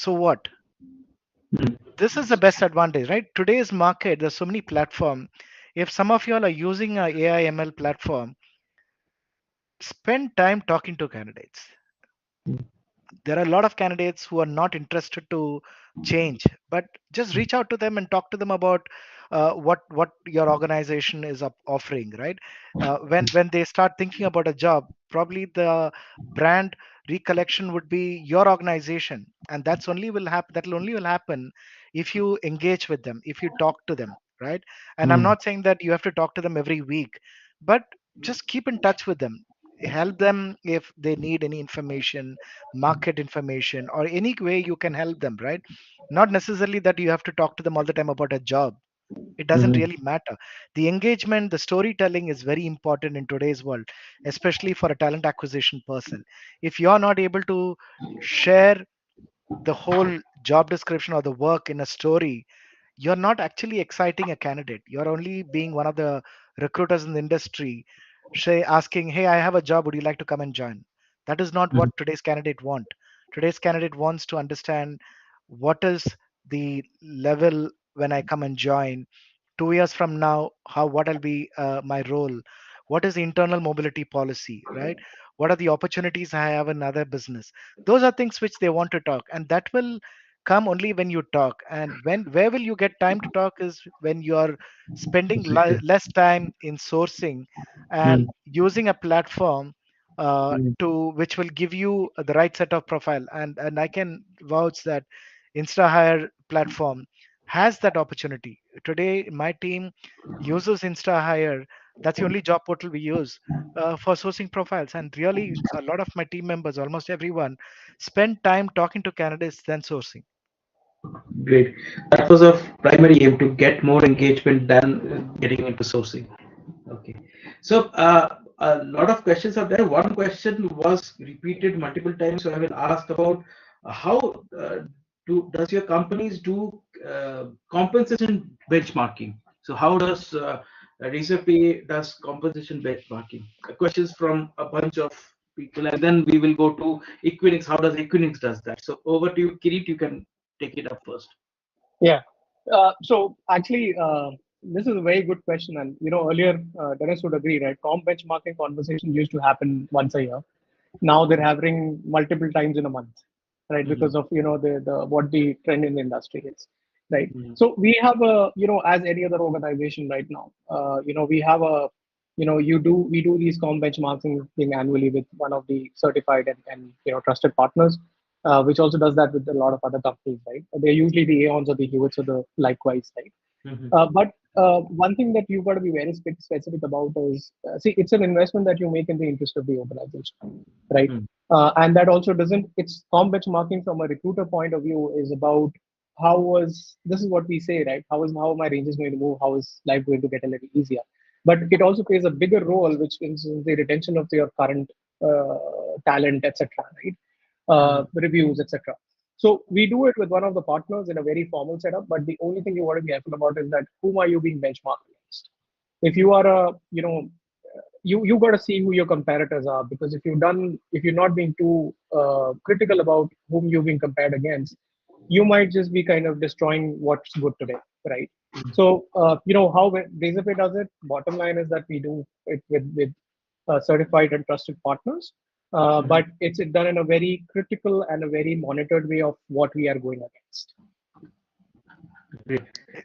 what? This is the best advantage, right? Today's market, there's so many platform. If some of you all are using a AI/ML platform, spend time talking to candidates. There are a lot of candidates who are not interested to change, but just reach out to them and talk to them about what your organization is offering, right? When they start thinking about a job, probably the brand recollection would be your organization, and that will only will happen if you engage with them, if you talk to them, right? And I'm not saying that you have to talk to them every week, but just keep in touch with them, help them if they need any information, market information, or any way you can help them, right? Not necessarily that you have to talk to them all the time about a job. It doesn't really matter. The engagement, the storytelling is very important in today's world, especially for a talent acquisition person. If you're not able to share the whole job description or the work in a story, you're not actually exciting a candidate. You're only being one of the recruiters in the industry, say asking, hey, I have a job, would you like to come and join? That is not what today's candidate want. Today's candidate wants to understand what is the level when I come and join. 2 years from now, how what will be my role? What is the internal mobility policy, right? What are the opportunities I have in other business? Those are things which they want to talk, and that will come only when you talk. And where will you get time to talk is when you are spending less time in sourcing and using a platform to which will give you the right set of profile. And I can vouch that Instahyre platform has that opportunity. Today, my team uses Instahyre. That's the only job portal we use for sourcing profiles. And really, a lot of my team members, almost everyone, spend time talking to candidates than sourcing. Great. That was a primary aim to get more engagement than getting into sourcing. Okay. So a lot of questions are there. One question was repeated multiple times, so I will ask about how does your companies do compensation benchmarking? So how does Razorpay does compensation benchmarking? Questions from a bunch of people, and then we will go to Equinix. How does Equinix does that? So over to you, Kirit. You can take it up first. Yeah. So actually, this is a very good question, and earlier Dennis would agree, right? Comp benchmarking conversation used to happen once a year. Now they're happening multiple times in a month, right? Because of the what the trend in the industry is, right? So we have a as any other organization right now, we have a we do these com benchmarking thing annually with one of the certified and trusted partners, which also does that with a lot of other companies, right? They're usually the Aons or the Hewitts or the likewise, right? Mhm. But one thing that you've got to be very specific about is, see, it's an investment that you make in the interest of the organization, right? Mhm. And that also doesn't, it's com benchmarking from a recruiter point of view is about this is what we say, right? How are my ranges going to move? How is life going to get a little easier? But it also plays a bigger role, which is the retention of your current talent, etc., right? Mhm. Reviews, etc. So we do it with one of the partners in a very formal setup, but the only thing you want to be careful about is that whom are you being benchmarked against? If you are a, you got to see who your competitors are, because if you're not being too critical about whom you're being compared against, you might just be kind of destroying what's good today, right? So how Razorpay does it. Bottom line is that we do it with certified and trusted partners, Mhm. but it's done in a very critical and a very monitored way of what we are going against. Great.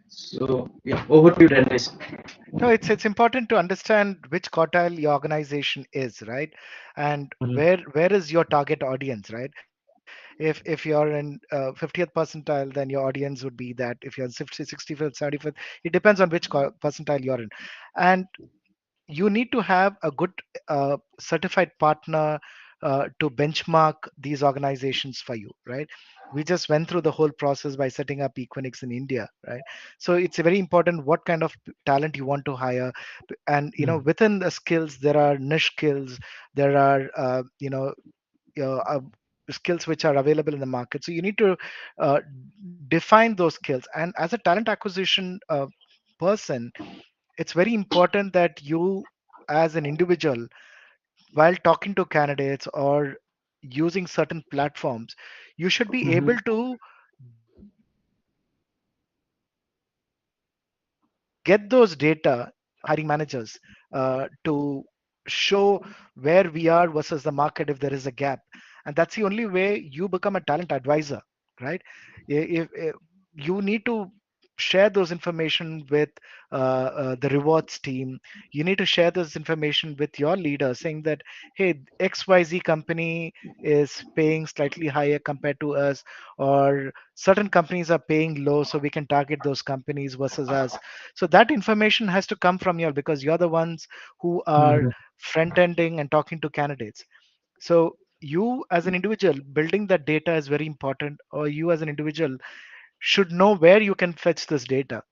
So yeah, over to you, Dennis. No, it's important to understand which quartile your organization is, right? And Mhm. where is your target audience, right? If you're in 50th percentile, then your audience would be that. If you're in 65th, 75th, it depends on which percentile you're in. And you need to have a good certified partner to benchmark these organizations for you, right? We just went through the whole process by setting up Equinix in India, right? So it's very important what kind of talent you want to hire. And Mhm. within the skills there are niche skills, there are skills which are available in the market. So you need to uh, define those skills. And as a talent acquisition person, it's very important that you, as an individual, while talking to candidates or using certain platforms, you should be able Mhm. to get those data from hiring managers to show where we are versus the market if there is a gap. And that's the only way you become a talent advisor, right? If you need to share those information with the rewards team. You need to share this information with your leader saying that, hey, XYZ company is paying slightly higher compared to us, or certain companies are paying low, so we can target those companies versus us. So that information has to come from you because you're the ones who are Mhm. front ending and talking to candidates. So you as an individual building that data is very important, or you as an individual should know where you can fetch this data.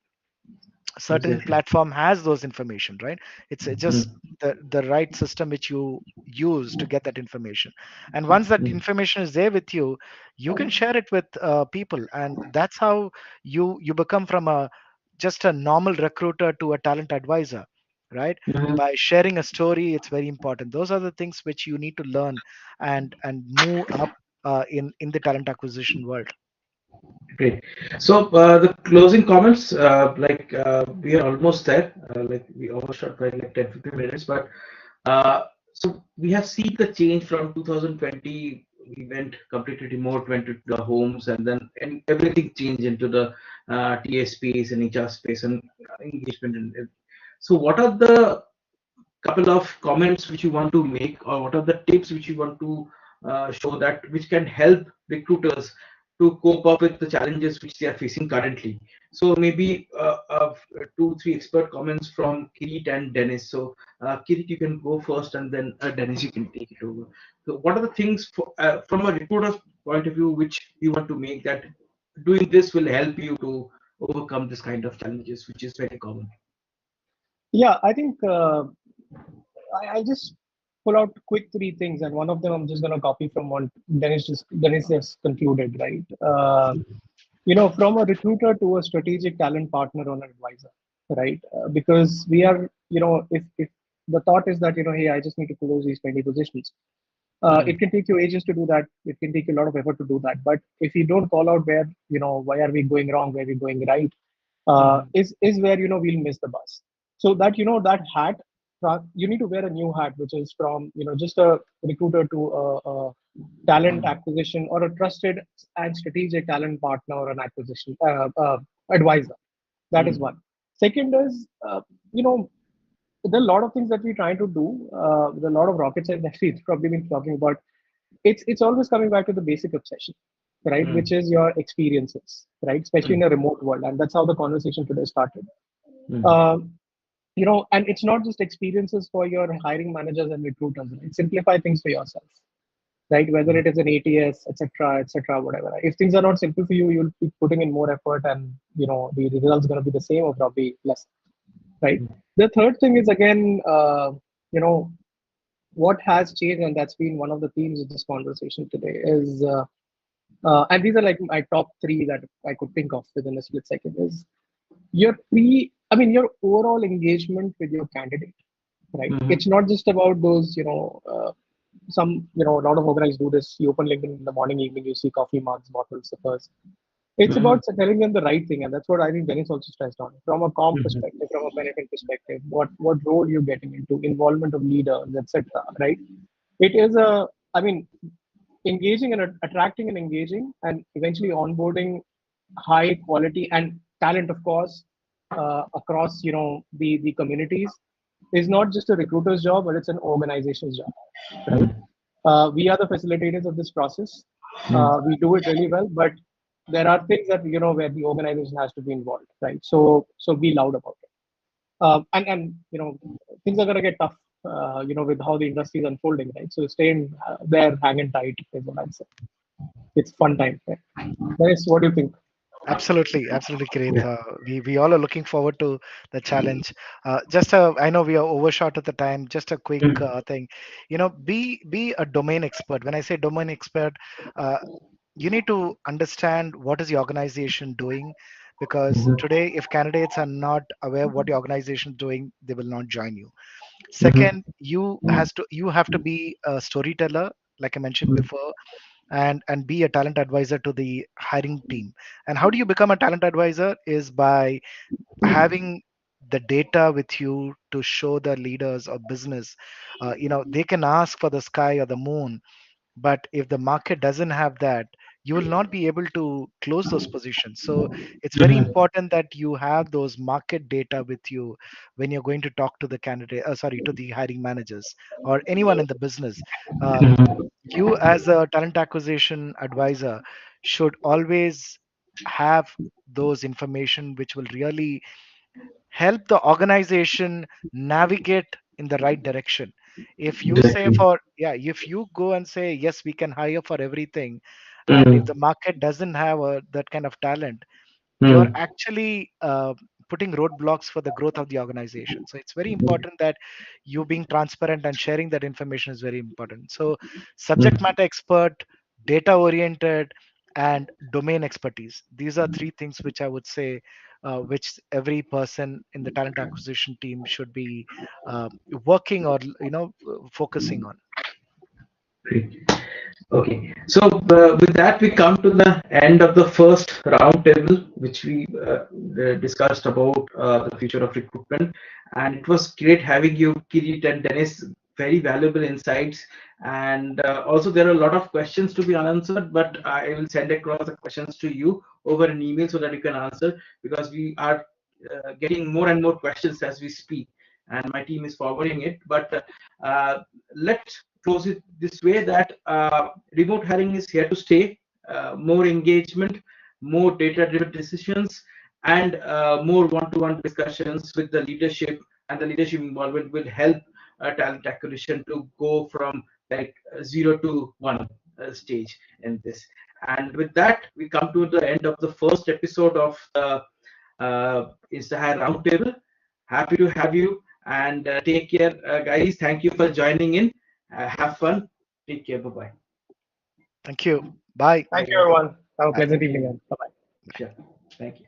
Certain Exactly. platform has those information, right? It's just Mhm. the right system which you use to get that information. And once that Mhm. information is there with you, you can share it with people, and that's how you become from a just a normal recruiter to a talent advisor, right? Mhm. By sharing a story, it's very important. Those are the things which you need to learn and move up in the talent acquisition world. Great. So the closing comments, we are almost there. Like we overshot by like 10, 15 minutes, but so we have seen the change from 2020. We went completely remote, went to the homes, and everything changed into the TA space and HR space and engagement. And so, what are the couple of comments which you want to make, or what are the tips which you want to show that which can help recruiters to cope up with the challenges which they are facing currently? So maybe two, three expert comments from Kirit and Dennis. So Kirit, you can go first, and then Dennis, you can take it over. So what are the things from a recruiter's point of view which you want to make that doing this will help you to overcome this kind of challenges, which is very common? Yeah, I think I'll just pull out quick three things, and one of them I'm just going to copy from what Dennis just concluded, right? From a recruiter to a strategic talent partner or an advisor, right? Because we are, if the thought is that hey, I just need to close these 20 positions, it Mhm. can take you ages to do that. It can take you a lot of effort to do that. But if you don't call out where, why are we going wrong, where we're going right, Mhm. is where we'll miss the bus. So that that hat, you need to wear a new hat, which is from just a recruiter to a talent Mhm. acquisition or a trusted and strategic talent partner or an acquisition advisor. That is Mhm. one. Second is you know there are a lot of things that we're trying to do. There's a lot of rocket science that we've probably been talking about. It's always coming back to the basic obsession, right? Mm, Which is your experiences, right? Especially in mm, a remote world, and that's how the conversation today started. mm, Um, and it's not just experiences for your hiring managers and recruiters. Right? Simplify things for yourself, right? Whether mm, it is an ATS, etc., whatever. If things are not simple for you, you'll be putting in more effort, and the results going to be the same or probably less, right? mm, The third thing is again, you know, what has changed, and that's been one of the themes of this conversation today, is and these are like my top three that I could think of within a split second, is your overall engagement with your candidate, right? mhm, It's not just about those, a lot of organizers do this. You open LinkedIn in the morning, evening, you see coffee mugs, bottles, suppers. It's mhm, about telling them the right thing, and that's what I think Dennis also stressed on. From a comp mhm, perspective, from a benefit perspective, what role you're getting into, involvement of leaders, etc. Right? It is engaging and attracting and engaging, and eventually onboarding high quality and talent, of course, across the communities, is not just a recruiter's job, but it's an organization's job, right? mhm, We are the facilitators of this process. mhm. We do it really well, but there are things that where the organization has to be involved, right? So be loud about it. And things are gonna get tough, with how the industry is unfolding, right? So stay in, there, hanging tight is what I'd say. It's fun time. Right? Dennis, what do you think? Absolutely, absolutely great. Yeah. We all are looking forward to the challenge. I know we are overshot at the time. Just a quick Mm, thing, be a domain expert. When I say domain expert, uh, you need to understand what is the organization doing, because mhm, today, if candidates are not aware what the organization is doing, they will not join you. mhm, Second, you have to be a storyteller, like I mentioned mhm, before, and be a talent advisor to the hiring team. And how do you become a talent advisor? Is by having the data with you to show the leaders of business. They can ask for the sky or the moon, but if the market doesn't have that, you will not be able to close those positions. So it's very mhm, important that you have those market data with you when you're going to talk to the to the hiring managers or anyone in the business. uh, mhm. you as a talent acquisition advisor should always have those information which will really help the organization navigate in the right direction. If you say Exactly. for yeah if you go and say yes, we can hire for everything, and if Mm, the market doesn't have that kind of talent, you're mm, actually putting roadblocks for the growth of the organization. So it's very important that you being transparent and sharing that information is very important. So subject mm. matter expert, data oriented, and domain expertise, these are three things which I would say, which every person in the talent acquisition team should be uh, working or focusing on. Great. Okay, so with that, we come to the end of the first roundtable, which we discussed about the future of recruitment. And it was great having you, Kirit and Dennis, very valuable insights. And also, there are a lot of questions to be unanswered, but I will send across the questions to you over an email so that you can answer, because we are getting more and more questions as we speak. And my team is forwarding it. But let's close it this way, that remote hiring is here to stay. More engagement, more data-driven decisions, and more one-to-one discussions with the leadership, and the leadership involvement will help talent acquisition to go from like 0 to 1 stage in this. And with that, we come to the end of the first episode of the Instahyre Roundtable. Happy to have you, and take care, guys. Thank you for joining in. Have fun. Take care. Bye bye. Thank you. Bye Thank you, everyone. everyone. Have a Bye. pleasant evening. Bye bye. Sure. Thank you.